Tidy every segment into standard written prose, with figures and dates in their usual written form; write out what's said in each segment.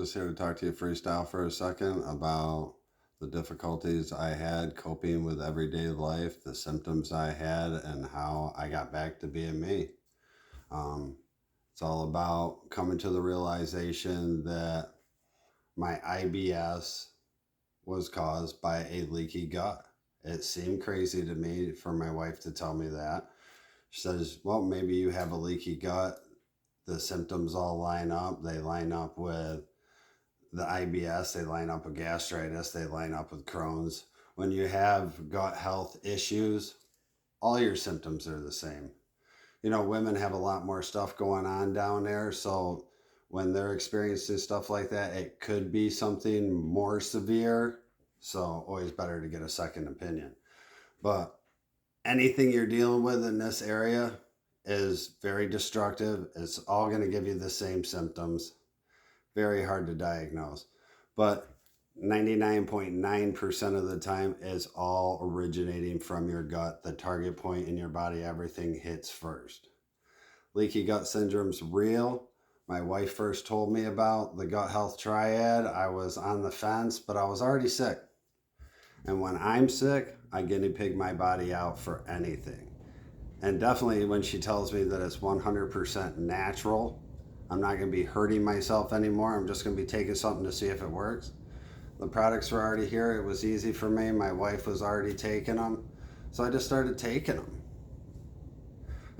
Just here to talk to you freestyle for a second about the difficulties I had coping with everyday life, the symptoms I had, and how I got back to being me. Um, it's all about coming to the realization that my IBS was caused by a leaky gut. It seemed crazy to me for my wife to tell me that. She says, well, maybe you have a leaky gut. The symptoms all line up. They line up with the IBS, they line up with gastritis, they line up with Crohn's. When you have gut health issues, all your symptoms are the same. You know, women have a lot more stuff going on down there, so when they're experiencing stuff like that, it could be something more severe. So, always better to get a second opinion. But anything you're dealing with in this area is very destructive. It's all going to give you the same symptoms. Very hard to diagnose. But 99.9% of the time is all originating from your gut, the target point in your body. Everything hits first. Leaky gut syndrome's real. My wife first told me about the gut health triad. I was on the fence, but I was already sick. And when I'm sick, I guinea pig my body out for anything. And definitely when she tells me that it's 100% natural, I'm not going to be hurting myself anymore. I'm just going to be taking something to see if it works. The products were already here. It was easy for me. My wife was already taking them. So I just started taking them.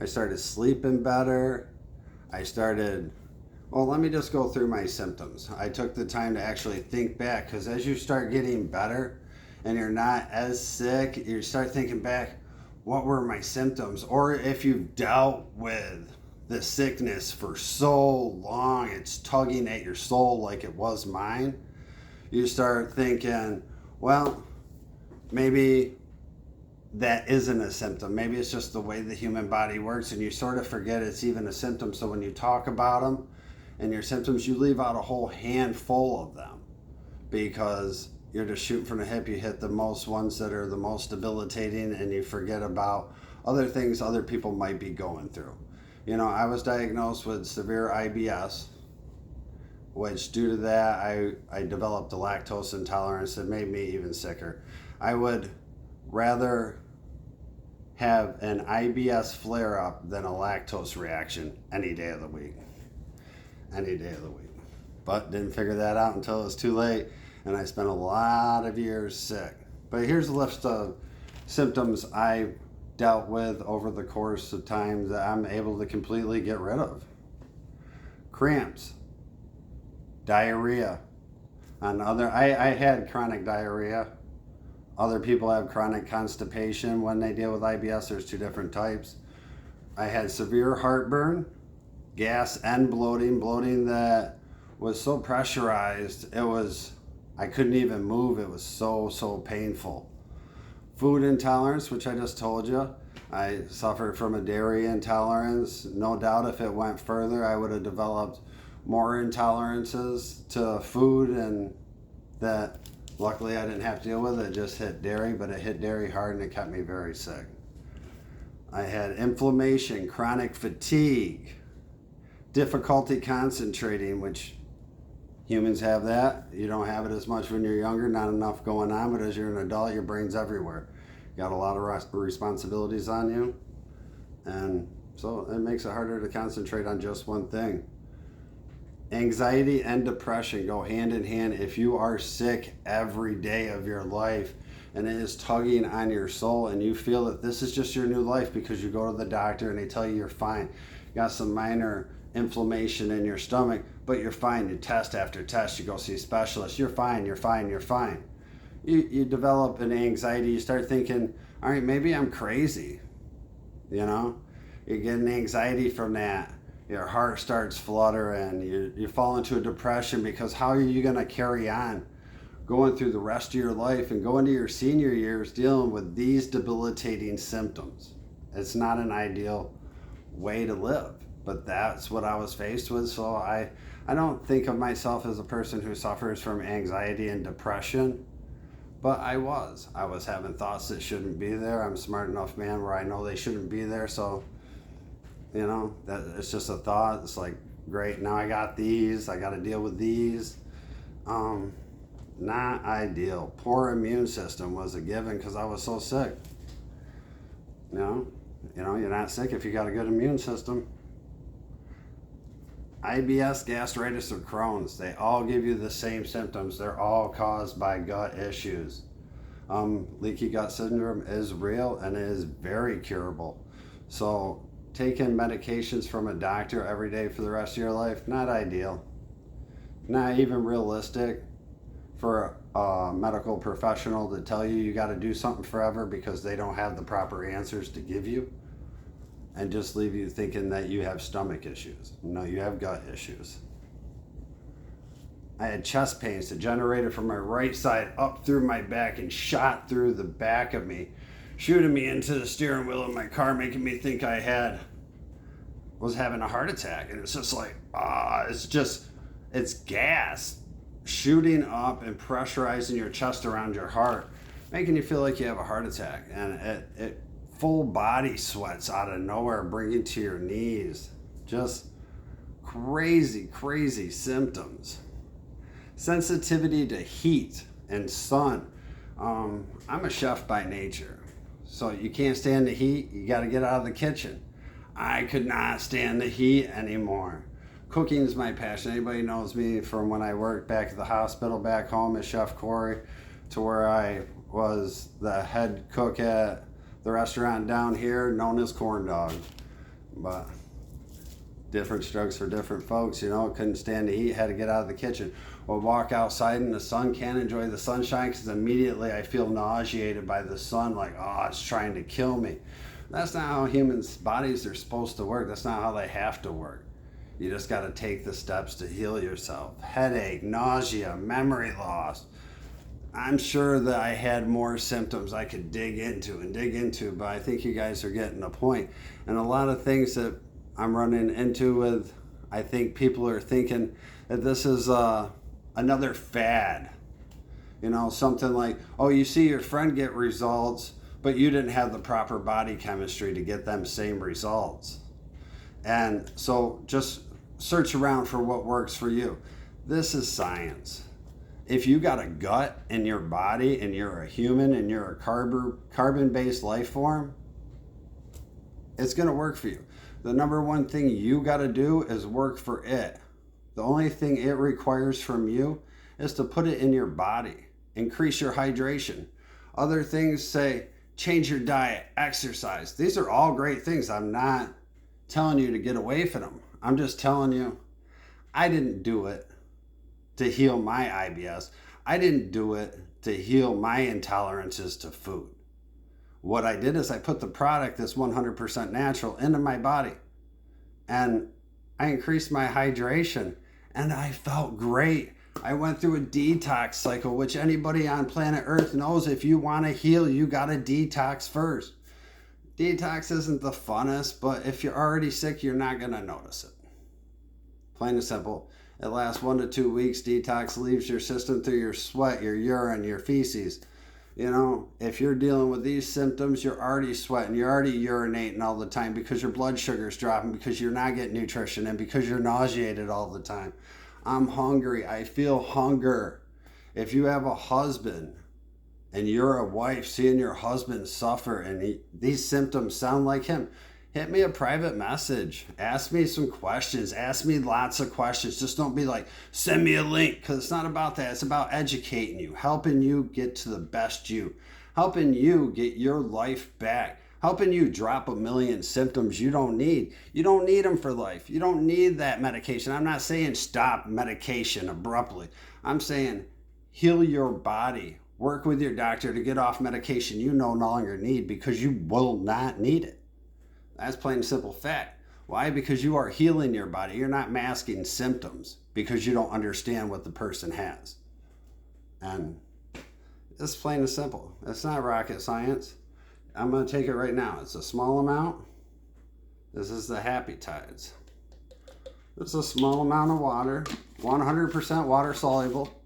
I started sleeping better. Well, let me just go through my symptoms. I took the time to actually think back, because as you start getting better and you're not as sick, you start thinking back, what were my symptoms? Or if you've dealt with the sickness for so long, it's tugging at your soul like it was mine, you start thinking, well, maybe that isn't a symptom. Maybe it's just the way the human body works, and you sort of forget it's even a symptom. So when you talk about them and your symptoms, you leave out a whole handful of them because you're just shooting from the hip. You hit the most ones that are the most debilitating, and you forget about other things other people might be going through. You know, I was diagnosed with severe IBS, which due to that, I developed a lactose intolerance that made me even sicker. I would rather have an IBS flare up than a lactose reaction any day of the week. Any day of the week. But didn't figure that out until it was too late, and I spent a lot of years sick. But here's a list of symptoms I dealt with over the course of time that I'm able to completely get rid of. Cramps, diarrhea. I had chronic diarrhea. Other people have chronic constipation. When they deal with IBS, there's two different types. I had severe heartburn, gas and bloating that was so pressurized, I couldn't even move. It was so painful. Food intolerance, which I just told you. I suffered from a dairy intolerance. No doubt if it went further, I would have developed more intolerances to food, and that luckily I didn't have to deal with. It just hit dairy, but it hit dairy hard and it kept me very sick. I had inflammation, chronic fatigue, difficulty concentrating, which humans have that. You don't have it as much when you're younger, not enough going on, but as you're an adult, your brain's everywhere. You got a lot of responsibilities on you, and so it makes it harder to concentrate on just one thing. Anxiety and depression go hand in hand. If you are sick every day of your life and it is tugging on your soul, and you feel that this is just your new life because you go to the doctor and they tell you you're fine, you got some minor inflammation in your stomach, but you're fine. You test after test, you go see specialists, you're fine. You develop an anxiety. You start thinking, all right, maybe I'm crazy. You know, you get an anxiety from that. Your heart starts fluttering. You fall into a depression, because how are you going to carry on going through the rest of your life and go into your senior years dealing with these debilitating symptoms? It's not an ideal way to live, but that's what I was faced with. So I don't think of myself as a person who suffers from anxiety and depression, but I was having thoughts that shouldn't be there. I'm a smart enough man where I know they shouldn't be there. So, that it's just a thought. It's like, great, now I got these, I got to deal with these. Um, Not ideal. Poor immune system was a given because I was so sick. You know, you're not sick if you got a good immune system. IBS, gastritis, or Crohn's, they all give you the same symptoms. They're all caused by gut issues. Leaky gut syndrome is real and it is very curable. So, taking medications from a doctor every day for the rest of your life, not ideal. Not even realistic for a medical professional to tell you you got to do something forever because they don't have the proper answers to give you and just leave you thinking that you have stomach issues. No, you have gut issues. I had chest pains that generated from my right side up through my back and shot through the back of me, shooting me into the steering wheel of my car, making me think I was having a heart attack. And it's just like, it's gas shooting up and pressurizing your chest around your heart, making you feel like you have a heart attack. And it full body sweats out of nowhere, bringing to your knees. Just crazy symptoms. Sensitivity to heat and sun. I'm a chef by nature, so you can't stand the heat, you got to get out of the kitchen. I could not stand the heat anymore. Cooking is my passion. Anybody knows me from when I worked back at the hospital back home as Chef Corey to where I was the head cook at the restaurant down here known as Corn Dog. But different strokes for different folks, couldn't stand the heat, had to get out of the kitchen. Or walk outside in the sun, can't enjoy the sunshine because immediately I feel nauseated by the sun, like, oh, it's trying to kill me. That's not how humans' bodies are supposed to work. That's not how they have to work. You just got to take the steps to heal yourself. Headache, nausea, memory loss. I'm sure that I had more symptoms I could dig into, but I think you guys are getting the point. And a lot of things that I'm running into with, I think people are thinking that this is another fad. Something like, oh, you see your friend get results, but you didn't have the proper body chemistry to get them same results. And so just search around for what works for you. This is science. If you got a gut in your body and you're a human and you're a carbon-based life form, it's going to work for you. The number one thing you got to do is work for it. The only thing it requires from you is to put it in your body. Increase your hydration. Other things say change your diet, exercise. These are all great things. I'm not telling you to get away from them. I'm just telling you I didn't do it to heal my IBS. I didn't do it to heal my intolerances to food. What I did is I put the product that's 100% natural into my body. And I increased my hydration and I felt great. I went through a detox cycle, which anybody on planet Earth knows if you want to heal, you got to detox first. Detox isn't the funnest, but if you're already sick, you're not going to notice it. Plain and simple. It lasts 1 to 2 weeks. Detox leaves your system through your sweat, your urine, your feces. If you're dealing with these symptoms, you're already sweating, you're already urinating all the time because your blood sugar's dropping, because you're not getting nutrition, and because you're nauseated all the time. I'm hungry. I feel hunger. If you have a husband and you're a wife seeing your husband suffer and these symptoms sound like him, hit me a private message. Ask me some questions. Ask me lots of questions. Just don't be like, send me a link, because it's not about that. It's about educating you, helping you get to the best you, helping you get your life back, helping you drop a million symptoms you don't need. You don't need them for life. You don't need that medication. I'm not saying stop medication abruptly. I'm saying heal your body. Work with your doctor to get off medication you no longer need, because you will not need it. That's plain and simple fact. Why? Because you are healing your body. You're not masking symptoms because you don't understand what the person has. And it's plain and simple. It's not rocket science. I'm going to take it right now. It's a small amount. This is the Happy Tides. It's a small amount of water, 100% water soluble.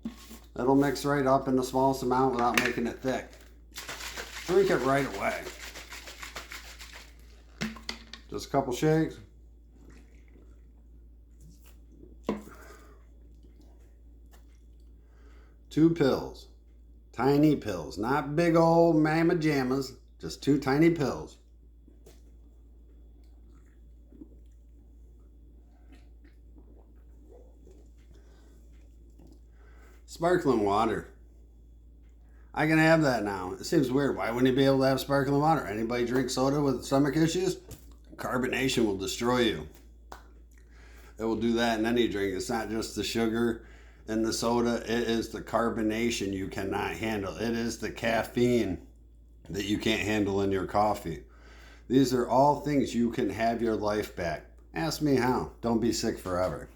It'll mix right up in the smallest amount without making it thick. Drink it right away. Just a couple shakes. 2 pills. Tiny pills, not big old mamma jammas, just 2 tiny pills. Sparkling water. I can have that now. It seems weird. Why wouldn't you be able to have sparkling water? Anybody drink soda with stomach issues? Carbonation will destroy you. It will do that in any drink. It's not just the sugar in the soda. It is the carbonation you cannot handle. It is the caffeine that you can't handle in your coffee. These are all things you can have your life back. Ask me how. Don't be sick forever.